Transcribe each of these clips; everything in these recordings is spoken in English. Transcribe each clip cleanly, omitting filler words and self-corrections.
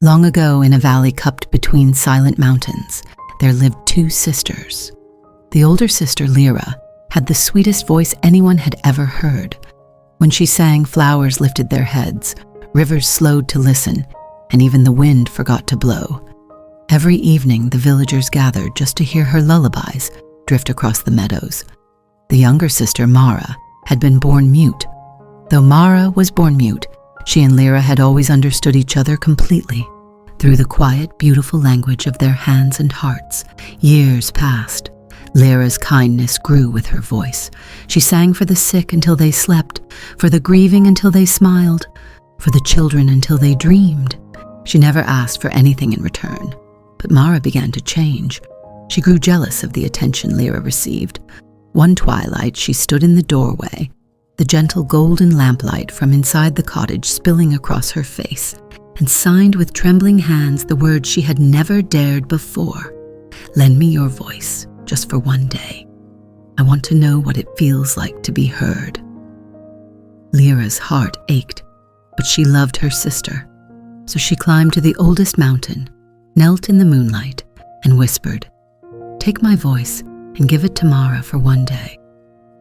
Long ago, in a valley cupped between silent mountains, there lived two sisters. The older sister, Lyra, had the sweetest voice anyone had ever heard. When she sang, flowers lifted their heads, rivers slowed to listen, and even the wind forgot to blow. Every evening, the villagers gathered just to hear her lullabies drift across the meadows. The younger sister, Mara, had been born mute. Though Mara was born mute, she and Lyra had always understood each other completely. Through the quiet, beautiful language of their hands and hearts, years passed. Lyra's kindness grew with her voice. She sang for the sick until they slept, for the grieving until they smiled, for the children until they dreamed. She never asked for anything in return. But Mara began to change. She grew jealous of the attention Lyra received. One twilight, she stood in the doorway, the gentle golden lamplight from inside the cottage spilling across her face, and signed with trembling hands the words she had never dared before. "Lend me your voice, just for one day. I want to know what it feels like to be heard." Lyra's heart ached, but she loved her sister. So she climbed to the oldest mountain, knelt in the moonlight, and whispered, "Take my voice and give it to Mara for one day.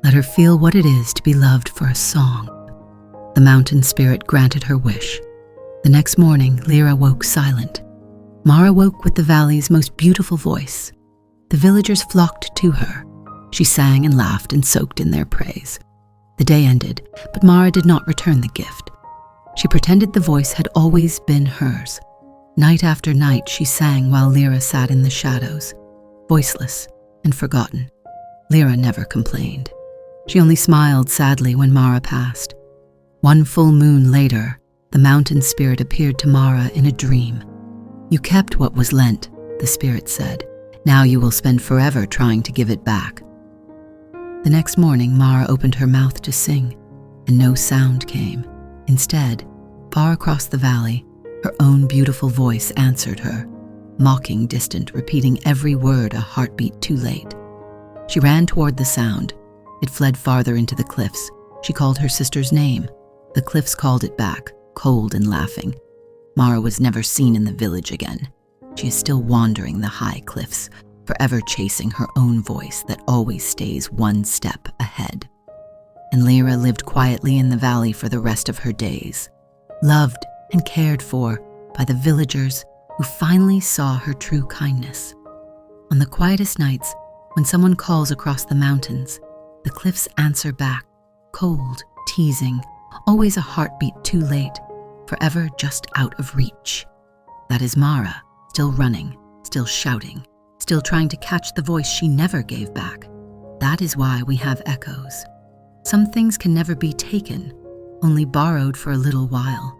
Let her feel what it is to be loved for a song." The mountain spirit granted her wish. The next morning, Lyra woke silent. Mara woke with the valley's most beautiful voice. The villagers flocked to her. She sang and laughed and soaked in their praise. The day ended, but Mara did not return the gift. She pretended the voice had always been hers. Night after night, she sang while Lyra sat in the shadows, voiceless and forgotten. Lyra never complained. She only smiled sadly when Mara passed. One full moon later, the mountain spirit appeared to Mara in a dream. "You kept what was lent," the spirit said. "Now you will spend forever trying to give it back." The next morning, Mara opened her mouth to sing, and no sound came. Instead, far across the valley, her own beautiful voice answered her, mocking, distant, repeating every word a heartbeat too late. She ran toward the sound. It fled farther into the cliffs. She called her sister's name. The cliffs called it back, cold and laughing. Mara was never seen in the village again. She is still wandering the high cliffs, forever chasing her own voice that always stays one step ahead. And Lyra lived quietly in the valley for the rest of her days, loved and cared for by the villagers who finally saw her true kindness. On the quietest nights, when someone calls across the mountains, the cliffs answer back, cold, teasing, always a heartbeat too late, forever just out of reach. That is Mara, still running, still shouting, still trying to catch the voice she never gave back. That is why we have echoes. Some things can never be taken, only borrowed for a little while.